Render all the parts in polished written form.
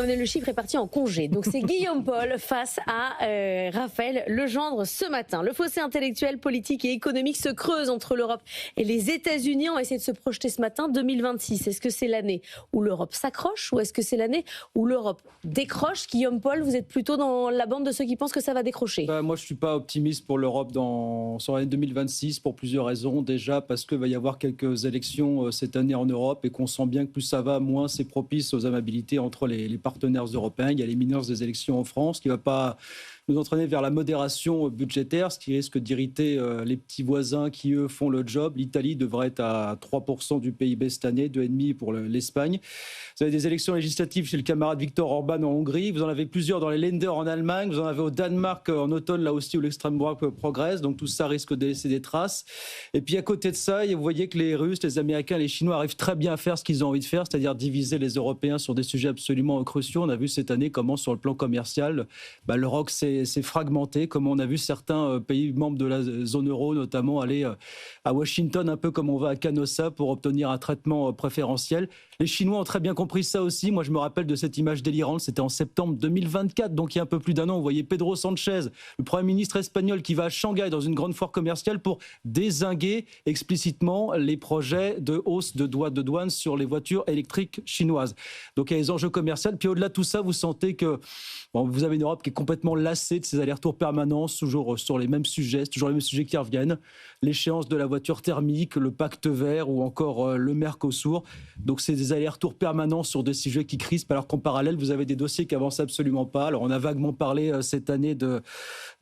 Le chiffre est parti en congé. Donc c'est Guillaume Paul face à Raphaël Legendre ce matin. Le fossé intellectuel, politique et économique se creuse entre l'Europe et les États-Unis. On va essayer de se projeter ce matin. 2026, est-ce que c'est l'année où l'Europe s'accroche ou est-ce que c'est l'année où l'Europe décroche? Guillaume Paul, vous êtes plutôt dans la bande de ceux qui pensent que ça va décrocher. Moi, je ne suis pas optimiste pour l'Europe sur l'année 2026 pour plusieurs raisons. Déjà parce qu'il va y avoir quelques élections cette année en Europe et qu'on sent bien que plus ça va, moins c'est propice aux amabilités entre les partenaires européens. Il y a l'imminence des élections en France qui ne va pas nous entraîner vers la modération budgétaire, ce qui risque d'irriter les petits voisins qui, eux, font le job. L'Italie devrait être à 3% du PIB cette année, 2,5% pour l'Espagne. Vous avez des élections législatives chez le camarade Viktor Orban en Hongrie. Vous en avez plusieurs dans les Länder en Allemagne. Vous en avez au Danemark en automne, là aussi, où l'extrême droite progresse. Donc tout ça risque de laisser des traces. Et puis à côté de ça, vous voyez que les Russes, les Américains, les Chinois arrivent très bien à faire ce qu'ils ont envie de faire, c'est-à-dire diviser les Européens sur des sujets absolument cruciaux. On a vu cette année comment, sur le plan commercial, l'Europe s'est fragmenté, comme on a vu certains pays membres de la zone euro, notamment aller à Washington, un peu comme on va à Canossa, pour obtenir un traitement préférentiel. Les Chinois ont très bien compris ça aussi. Moi, je me rappelle de cette image délirante, c'était en septembre 2024, donc il y a un peu plus d'un an. Vous voyez Pedro Sanchez, le Premier ministre espagnol, qui va à Shanghai dans une grande foire commerciale pour dézinguer explicitement les projets de hausse de douane sur les voitures électriques chinoises. Donc il y a les enjeux commerciaux. Puis au-delà de tout ça, vous sentez que vous avez une Europe qui est complètement lassée de ces allers-retours permanents, toujours sur les mêmes sujets, c'est toujours les mêmes sujets qui reviennent. L'échéance de la voiture thermique, le pacte vert ou encore le Mercosur. Donc c'est des allers-retours permanents sur des sujets qui crispent, alors qu'en parallèle, vous avez des dossiers qui avancent absolument pas. Alors on a vaguement parlé cette année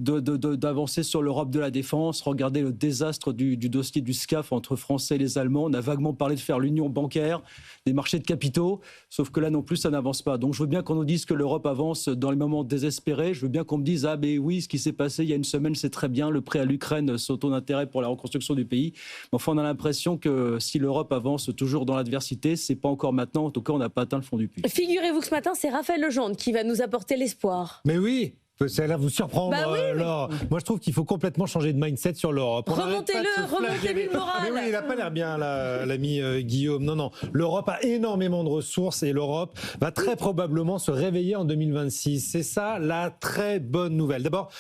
d'avancer sur l'Europe de la défense. Regardez le désastre du dossier du SCAF entre Français et les Allemands. On a vaguement parlé de faire l'union bancaire, des marchés de capitaux, sauf que là non plus, ça n'avance pas. Donc je veux bien qu'on nous dise que l'Europe avance dans les moments désespérés. Je veux bien qu'on me dise « Ah ben oui, ce qui s'est passé il y a une semaine, c'est très bien. Le prêt à l'Ukraine, son taux d'intérêt pour la reconstruction du pays. » Mais enfin, on a l'impression que si l'Europe avance toujours dans l'adversité, c'est pas encore maintenant. En tout cas, on n'a pas atteint le fond du puits. Figurez-vous que ce matin, c'est Raphaël Legendre qui va nous apporter l'espoir. Mais oui, ça a l'air de vous surprendre, Laure. Moi, je trouve qu'il faut complètement changer de mindset sur l'Europe. Remontez-lui le moral. Mais oui, il n'a pas l'air bien, l'ami Guillaume. Non. L'Europe a énormément de ressources et l'Europe va très probablement se réveiller en 2026. C'est ça la très bonne nouvelle. D'abord,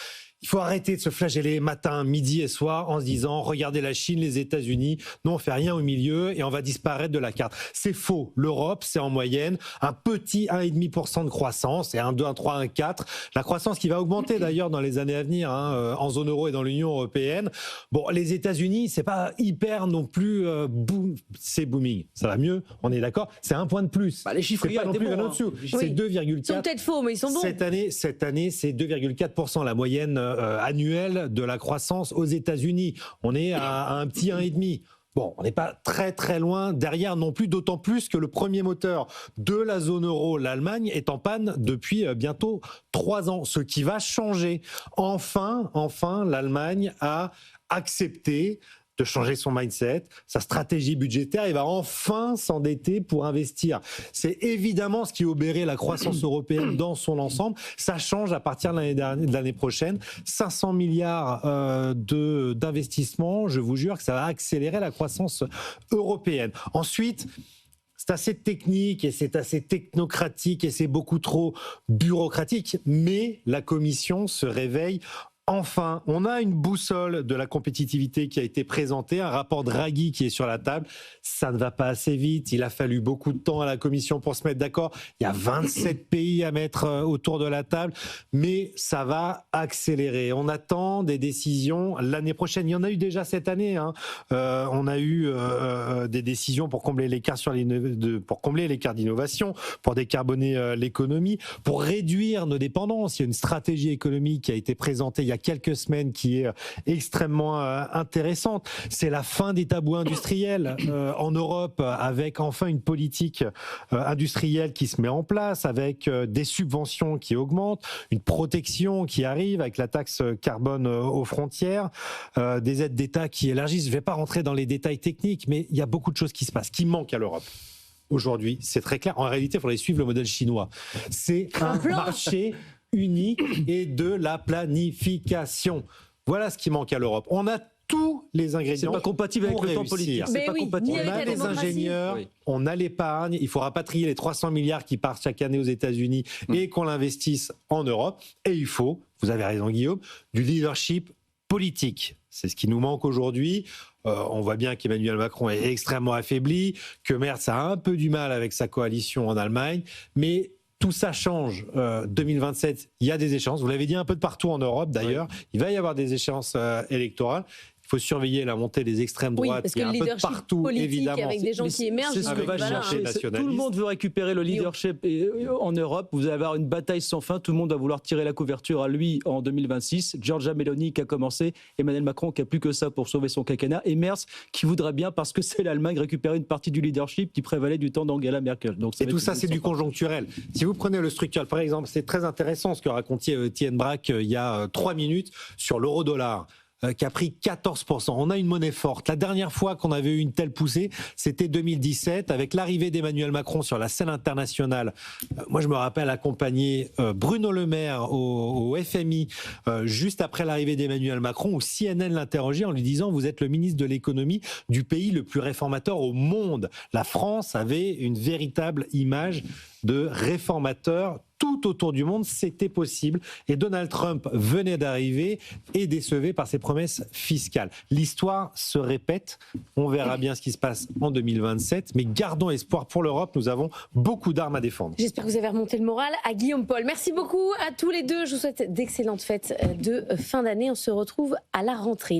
il faut arrêter de se flageller matin, midi et soir en se disant « Regardez la Chine, les États-Unis, nous on fait rien au milieu et on va disparaître de la carte ». C'est faux. L'Europe, c'est en moyenne un petit 1,5% de croissance, et 1, 2, 1, 3, 1, 4. La croissance qui va augmenter d'ailleurs dans les années à venir en zone euro et dans l'Union européenne. Bon, les États-Unis, c'est pas hyper non plus c'est booming. Ça va mieux, on est d'accord. C'est un point de plus. Les chiffres, c'est pas non plus en dessous. C'est 2,4. Ils sont peut-être faux, mais ils sont bons. Cette année, c'est 2,4% la moyenne annuelle de la croissance aux États-Unis. On est à un petit 1,5%. Bon, on n'est pas très très loin derrière non plus, d'autant plus que le premier moteur de la zone euro, l'Allemagne, est en panne depuis bientôt 3 ans, ce qui va changer. Enfin, l'Allemagne a accepté de changer son mindset, sa stratégie budgétaire, il va enfin s'endetter pour investir. C'est évidemment ce qui obérait la croissance européenne dans son ensemble. Ça change à partir de l'année prochaine. 500 milliards d'investissements, je vous jure que ça va accélérer la croissance européenne. Ensuite, c'est assez technique et c'est assez technocratique et c'est beaucoup trop bureaucratique, mais la Commission se réveille. Enfin, on a une boussole de la compétitivité qui a été présentée, un rapport Draghi qui est sur la table. Ça ne va pas assez vite. Il a fallu beaucoup de temps à la Commission pour se mettre d'accord. Il y a 27 pays à mettre autour de la table, mais ça va accélérer. On attend des décisions l'année prochaine. Il y en a eu déjà cette année. On a eu des décisions pour combler l'écart d'innovation, pour décarboner l'économie, pour réduire nos dépendances. Il y a une stratégie économique qui a été présentée il y a quelques semaines qui est extrêmement intéressante. C'est la fin des tabous industriels en Europe, avec enfin une politique industrielle qui se met en place, avec des subventions qui augmentent, une protection qui arrive avec la taxe carbone aux frontières, des aides d'État qui élargissent. Je ne vais pas rentrer dans les détails techniques, mais il y a beaucoup de choses qui se passent, qui manquent à l'Europe. Aujourd'hui, c'est très clair. En réalité, il faudrait suivre le modèle chinois. C'est un marché unique et de la planification. Voilà ce qui manque à l'Europe. On a tous les ingrédients. C'est pas compatible avec pour le temps réussir. politique. C'est Mais pas oui, compatible. ni On avec a la les démocratie. ingénieurs, Oui. on a l'épargne, il faut rapatrier les 300 milliards qui partent chaque année aux États-Unis et qu'on l'investisse en Europe. Et il faut, vous avez raison Guillaume, du leadership politique. C'est ce qui nous manque aujourd'hui. On voit bien qu'Emmanuel Macron est extrêmement affaibli, que Merz a un peu du mal avec sa coalition en Allemagne, mais tout ça change. 2027, il y a des échéances. Vous l'avez dit un peu de partout en Europe d'ailleurs. Oui. Il va y avoir des échéances électorales. Il faut surveiller la montée des extrêmes droites. Parce que il y a le un peu de leadership partout, politique évidemment. avec des gens qui émergent. C'est ce que va chercher. Tout le monde veut récupérer le leadership en Europe. Vous allez avoir une bataille sans fin. Tout le monde va vouloir tirer la couverture à lui en 2026. Giorgia Meloni qui a commencé. Emmanuel Macron qui a plus que ça pour sauver son quinquennat. Et Merz qui voudrait bien, parce que c'est l'Allemagne, récupérer une partie du leadership qui prévalait du temps d'Angela Merkel. Donc, et tout ça, c'est du conjoncturel. Si vous prenez le structurel, par exemple, c'est très intéressant ce que racontait Tienne Braque il y a 3 minutes sur l'euro-dollar, qui a pris 14%. On a une monnaie forte. La dernière fois qu'on avait eu une telle poussée, c'était 2017, avec l'arrivée d'Emmanuel Macron sur la scène internationale. Moi, je me rappelle accompagner Bruno Le Maire au FMI, juste après l'arrivée d'Emmanuel Macron, où CNN l'interrogeait en lui disant « Vous êtes le ministre de l'économie du pays le plus réformateur au monde ». La France avait une véritable image de réformateur. Tout autour du monde, c'était possible. Et Donald Trump venait d'arriver et décevait par ses promesses fiscales. L'histoire se répète. On verra bien ce qui se passe en 2027. Mais gardons espoir pour l'Europe. Nous avons beaucoup d'armes à défendre. J'espère que vous avez remonté le moral à Guillaume Paul. Merci beaucoup à tous les deux. Je vous souhaite d'excellentes fêtes de fin d'année. On se retrouve à la rentrée.